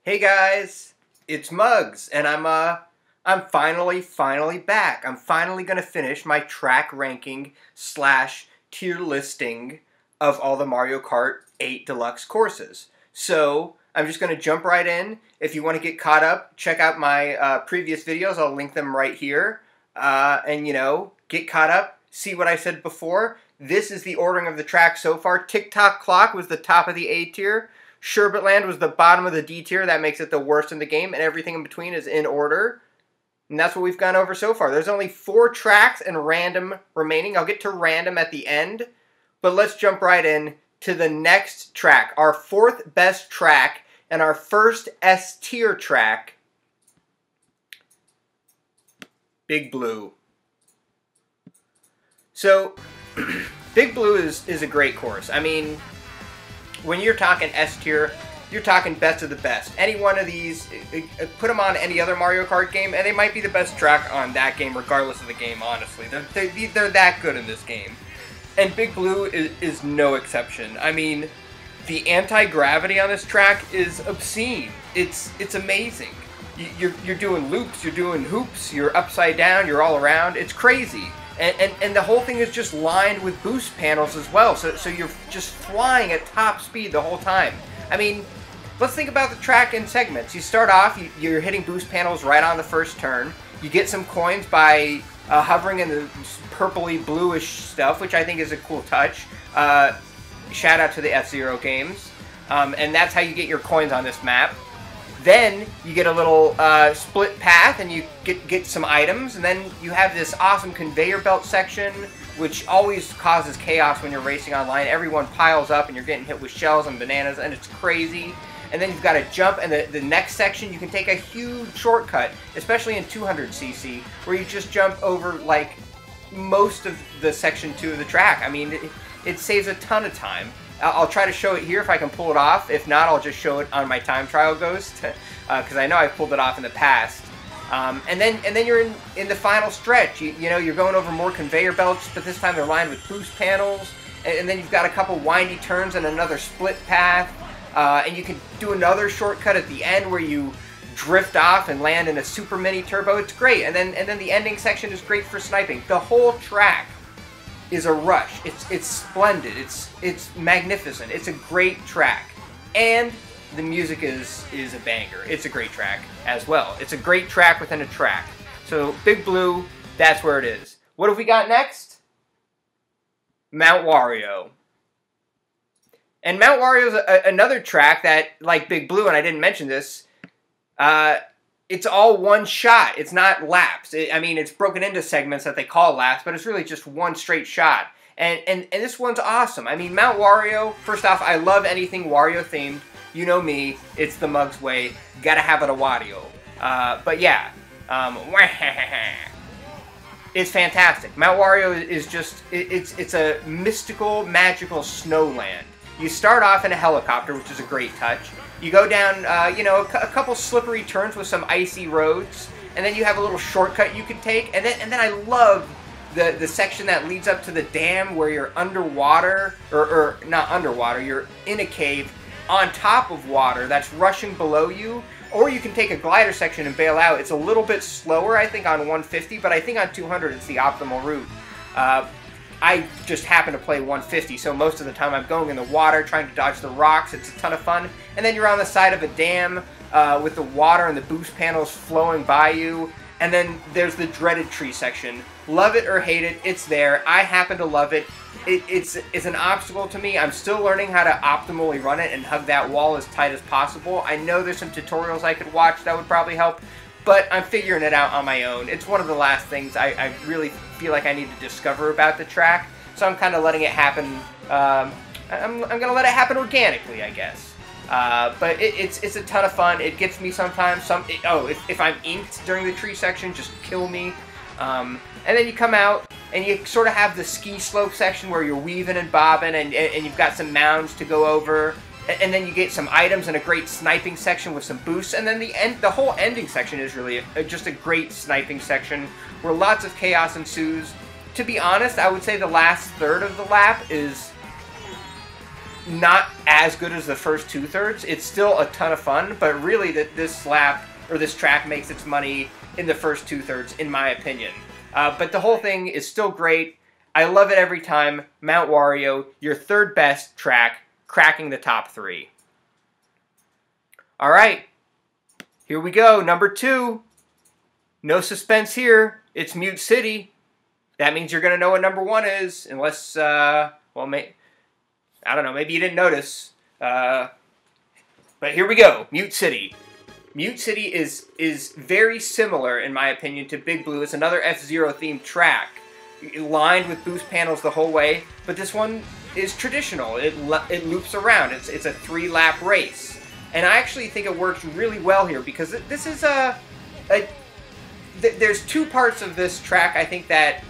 Hey guys, it's Muggz, and I'm finally back. I'm finally gonna finish my track ranking / tier listing of all the Mario Kart 8 Deluxe courses. So I'm just gonna jump right in. If you want to get caught up, check out my previous videos. I'll link them right here, and get caught up. See what I said before. This is the ordering of the track so far. Tick-Tock Clock was the top of the A tier. Sherbetland was the bottom of the D tier. That makes it the worst in the game, and everything in between is in order. And that's what we've gone over so far. There's only 4 tracks and random remaining. I'll get to random at the end, but let's jump right in to the next track. Our 4th best track and our first S tier track, Big Blue. So, Big Blue is a great course. I mean, when you're talking S tier, you're talking best of the best. Any one of these, put them on any other Mario Kart game, and they might be the best track on that game, regardless of the game, honestly. They're that good in this game. And Big Blue is no exception. I mean, the anti-gravity on this track is obscene. It's amazing. You're doing loops, you're doing hoops, you're upside down, you're all around. It's crazy. And the whole thing is just lined with boost panels as well, so you're just flying at top speed the whole time. I mean, let's think about the track in segments. You start off, you're hitting boost panels right on the first turn. You get some coins by hovering in the purpley bluish stuff, which I think is a cool touch. Shout out to the F-Zero games. And that's how you get your coins on this map. Then you get a little split path, and you get some items, and then you have this awesome conveyor belt section, which always causes chaos when you're racing online. Everyone piles up, and you're getting hit with shells and bananas, and it's crazy. And then you've got to jump, and the next section, you can take a huge shortcut, especially in 200cc, where you just jump over, like, most of the section 2 of the track. I mean, it saves a ton of time. I'll try to show it here if I can pull it off. If not, I'll just show it on my time trial ghost, because I know I've pulled it off in the past. And then you're in the final stretch. You're going over more conveyor belts, but this time they're lined with boost panels. And then you've got a couple windy turns and another split path. And you can do another shortcut at the end where you drift off and land in a super mini turbo. It's great. And then the ending section is great for sniping. The whole track is a rush. It's splendid. It's magnificent. It's a great track, and the music is a banger. It's a great track as well. It's a great track within a track. So Big Blue, that's where it is. What have we got next? Mount Wario. And Mount Wario is another track that, like Big Blue, and I didn't mention this, it's all one shot. It's not laps. I mean, it's broken into segments that they call laps, but it's really just one straight shot. And this one's awesome. I mean, Mount Wario, first off, I love anything Wario themed. You know me, it's the Muggz way. Gotta have it a Wario. But yeah, it's fantastic. Mount Wario is just, it's a mystical, magical snowland. You start off in a helicopter, which is a great touch. You go down, a couple slippery turns with some icy roads, and then you have a little shortcut you can take. And then I love the section that leads up to the dam where you're underwater, or not underwater. You're in a cave on top of water that's rushing below you. Or you can take a glider section and bail out. It's a little bit slower, I think, on 150, but I think on 200 it's the optimal route. I just happen to play 150, so most of the time I'm going in the water, trying to dodge the rocks. It's a ton of fun. And then you're on the side of a dam with the water and the boost panels flowing by you. And then there's the dreaded tree section. Love it or hate it, it's there. I happen to love it. It's an obstacle to me. I'm still learning how to optimally run it and hug that wall as tight as possible. I know there's some tutorials I could watch that would probably help, but I'm figuring it out on my own. It's one of the last things I really feel like I need to discover about the track, so I'm kind of letting it happen. I'm going to let it happen organically, I guess. But it's a ton of fun. It gets me sometimes. If I'm inked during the tree section, just kill me. And then you come out, and you sort of have the ski slope section where you're weaving and bobbing, and you've got some mounds to go over. And then you get some items and a great sniping section with some boosts. And then the whole ending section is really just a great sniping section where lots of chaos ensues. To be honest, I would say the last third of the lap is not as good as the first two-thirds. It's still a ton of fun, but really this lap, or this track, makes its money in the first two-thirds, in my opinion. But the whole thing is still great. I love it every time. Mount Wario, your third best track, cracking the top 3. All right, here we go. Number 2. No suspense here. It's Mute City. That means you're going to know what number 1 is, unless, well, I don't know, maybe you didn't notice. But here we go, Mute City. Mute City is very similar, in my opinion, to Big Blue. It's another F-Zero themed track, lined with boost panels the whole way, but this one is traditional. It loops around. It's a 3-lap race. And I actually think it works really well here, because this is there's 2 parts of this track, I think, that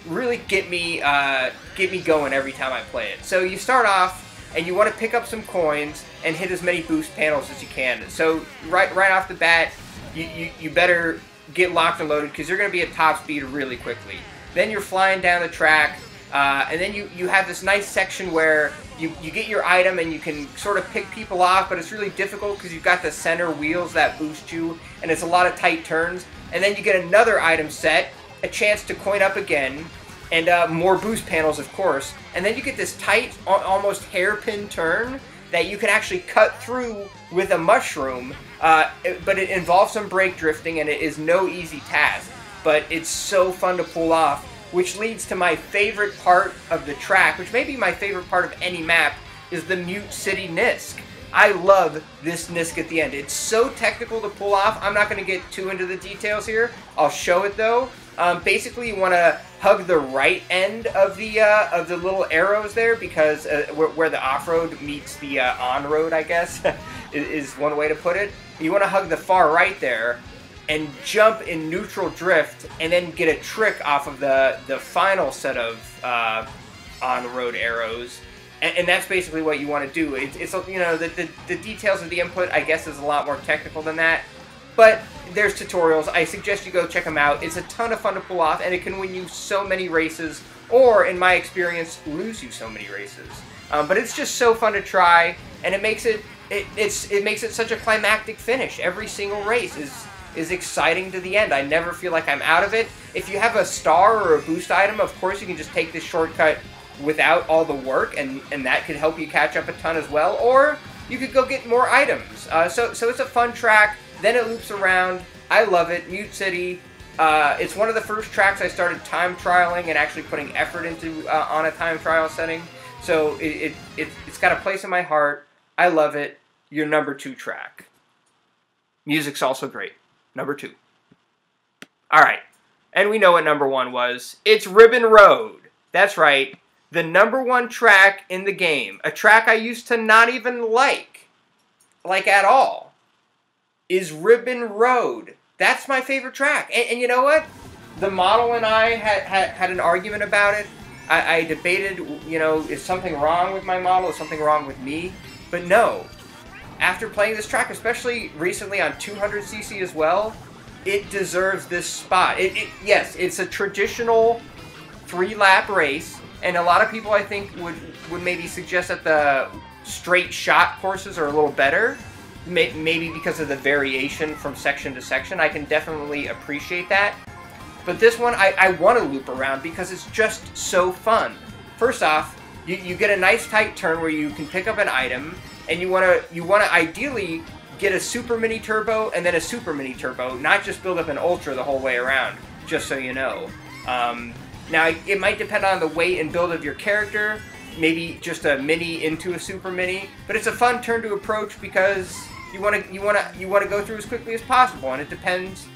really get me going every time I play it. So you start off, and you want to pick up some coins and hit as many boost panels as you can. So right off the bat, you better get locked and loaded, because you're going to be at top speed really quickly. Then you're flying down the track, and then you have this nice section where you get your item and you can sort of pick people off, but it's really difficult because you've got the center wheels that boost you, and it's a lot of tight turns. And then you get another item set, a chance to coin up again, and more boost panels, of course. And then you get this tight, almost hairpin turn that you can actually cut through with a mushroom, but it involves some brake drifting, and it is no easy task. But it's so fun to pull off, which leads to my favorite part of the track, which may be my favorite part of any map, is the Mute City Nisk. I love this Nisk at the end. It's so technical to pull off. I'm not going to get too into the details here. I'll show it though. Basically, you want to hug the right end of the little arrows there, because where the off-road meets the on-road, I guess, is one way to put it. You want to hug the far right there and jump in neutral drift, and then get a trick off of the final set of on-road arrows. And that's basically what you want to do. It's you know, the details of the input, I guess, is a lot more technical than that. But there's tutorials. I suggest you go check them out. It's a ton of fun to pull off, and it can win you so many races, or, in my experience, lose you so many races. But it's just so fun to try, and it makes it such a climactic finish. Every single race is exciting to the end. I never feel like I'm out of it. If you have a star or a boost item, of course you can just take this shortcut without all the work, and that could help you catch up a ton as well. Or you could go get more items. So it's a fun track. Then it loops around. I love it. Mute City. It's one of the first tracks I started time trialing and actually putting effort into on a time trial setting. So it's got a place in my heart. I love it. Your number 2 track. Music's also great. Number 2. All right. And we know what number 1 was. It's Ribbon Road. That's right. The number 1 track in the game. A track I used to not even like at all, is Ribbon Road. That's my favorite track. And you know what? The model and I had an argument about it. I debated, you know, is something wrong with my model? Is something wrong with me? But no. After playing this track, especially recently on 200cc as well, it deserves this spot. Yes, it's a traditional 3-lap race, and a lot of people, I think, would maybe suggest that the straight shot courses are a little better, maybe because of the variation from section to section. I can definitely appreciate that. But this one, I want to loop around because it's just so fun. First off, you get a nice tight turn where you can pick up an item, and you want to ideally get a super mini turbo and then a super mini turbo, not just build up an ultra the whole way around, just so you know. Now, it might depend on the weight and build of your character, maybe just a mini into a super mini, but it's a fun turn to approach because you want to go through as quickly as possible, and it depends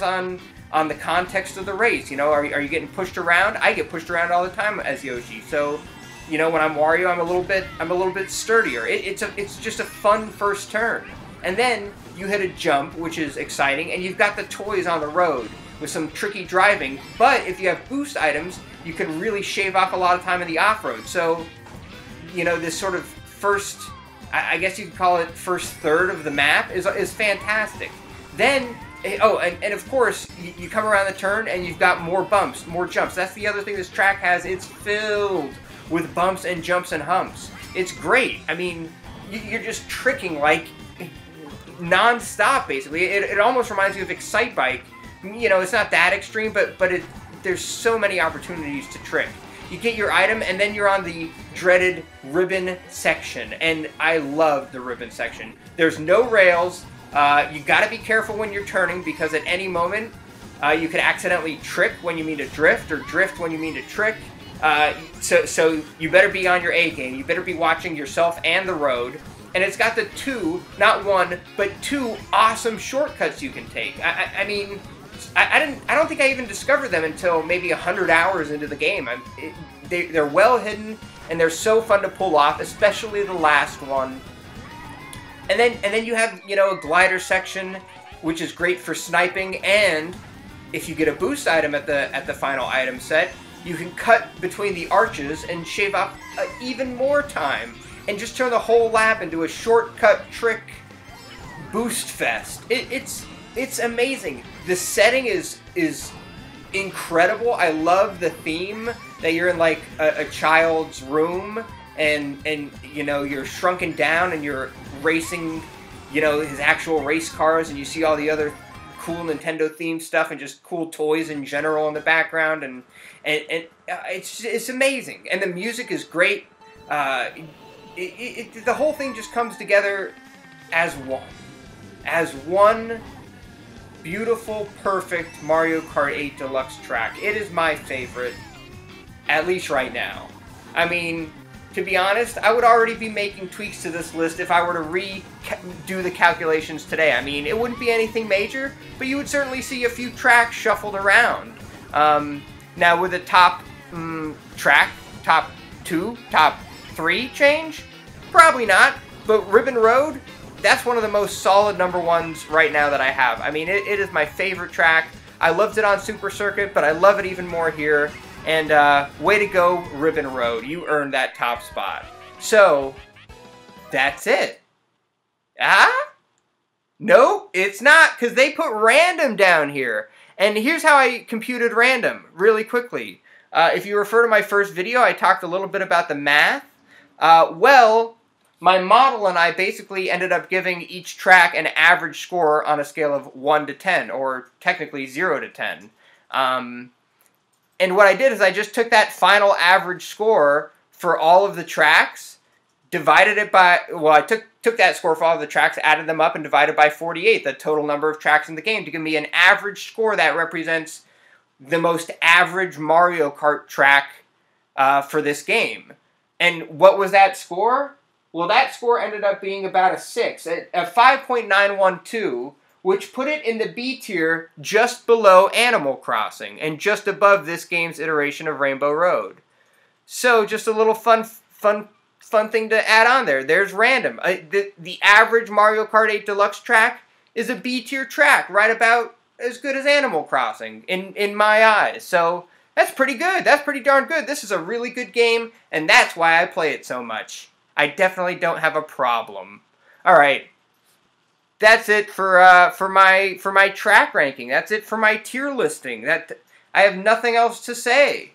on the context of the race. You know, are you getting pushed around? I get pushed around all the time as Yoshi, so you know, when I'm Wario, I'm a little bit sturdier. It's just a fun first turn, and then you hit a jump, which is exciting, and you've got the toys on the road with some tricky driving. But if you have boost items, you can really shave off a lot of time in the off-road. So, you know, this sort of first, I guess you could call it first third of the map is fantastic. Then, oh, and of course, you come around the turn and you've got more bumps, more jumps. That's the other thing this track has. It's filled with bumps and jumps and humps. It's great. I mean, you're just tricking like non-stop, basically. It almost reminds me of Excite Bike. You know, it's not that extreme, but there's so many opportunities to trick. You get your item, and then you're on the dreaded ribbon section, and I love the ribbon section. There's no rails. You gotta be careful when you're turning, because at any moment, you could accidentally trick when you mean to drift, or drift when you mean to trick. So you better be on your A game. You better be watching yourself and the road. And it's got the two, not one, but two awesome shortcuts you can take. I mean, I don't think I even discovered them until maybe 100 hours into the game. They're well hidden, and they're so fun to pull off, especially the last one. And then you have, you know, a glider section, which is great for sniping, and if you get a boost item at the final item set, you can cut between the arches and shave off even more time, and just turn the whole lap into a shortcut trick boost fest. It's amazing. The setting is incredible. I love the theme that you're in like a child's room, and you know, you're shrunken down and you're racing, you know, his actual race cars, and you see all the other cool Nintendo themed stuff and just cool toys in general in the background, and it's amazing. And the music is great. The whole thing just comes together as one beautiful, perfect Mario Kart 8 Deluxe track. It is my favorite, at least right now. I mean, to be honest, I would already be making tweaks to this list if I were to redo the calculations today. I mean, it wouldn't be anything major, but you would certainly see a few tracks shuffled around. Now, with the top track, top 2, top 3 change? Probably not, but Ribbon Road, that's one of the most solid number ones right now that I have. I mean, it is my favorite track. I loved it on Super Circuit, but I love it even more here. And way to go, Ribbon Road. You earned that top spot. So, that's it. No, it's not, because they put random down here. And here's how I computed random, really quickly. If you refer to my first video, I talked a little bit about the math. Well, my model and I basically ended up giving each track an average score on a scale of 1 to 10, or technically 0 to 10. And what I did is I just took that final average score for all of the tracks, divided it by, well, I took that score for all of the tracks, added them up, and divided by 48, the total number of tracks in the game, to give me an average score that represents the most average Mario Kart track for this game. And what was that score? Well, that score ended up being about a 6, a 5.912, which put it in the B tier just below Animal Crossing, and just above this game's iteration of Rainbow Road. So, just a little fun thing to add on there. There's random. The average Mario Kart 8 Deluxe track is a B tier track, right about as good as Animal Crossing, in my eyes. So, that's pretty good. That's pretty darn good. This is a really good game, and that's why I play it so much. I definitely don't have a problem. Alright. That's it for my track ranking. That's it for my tier listing. I have nothing else to say.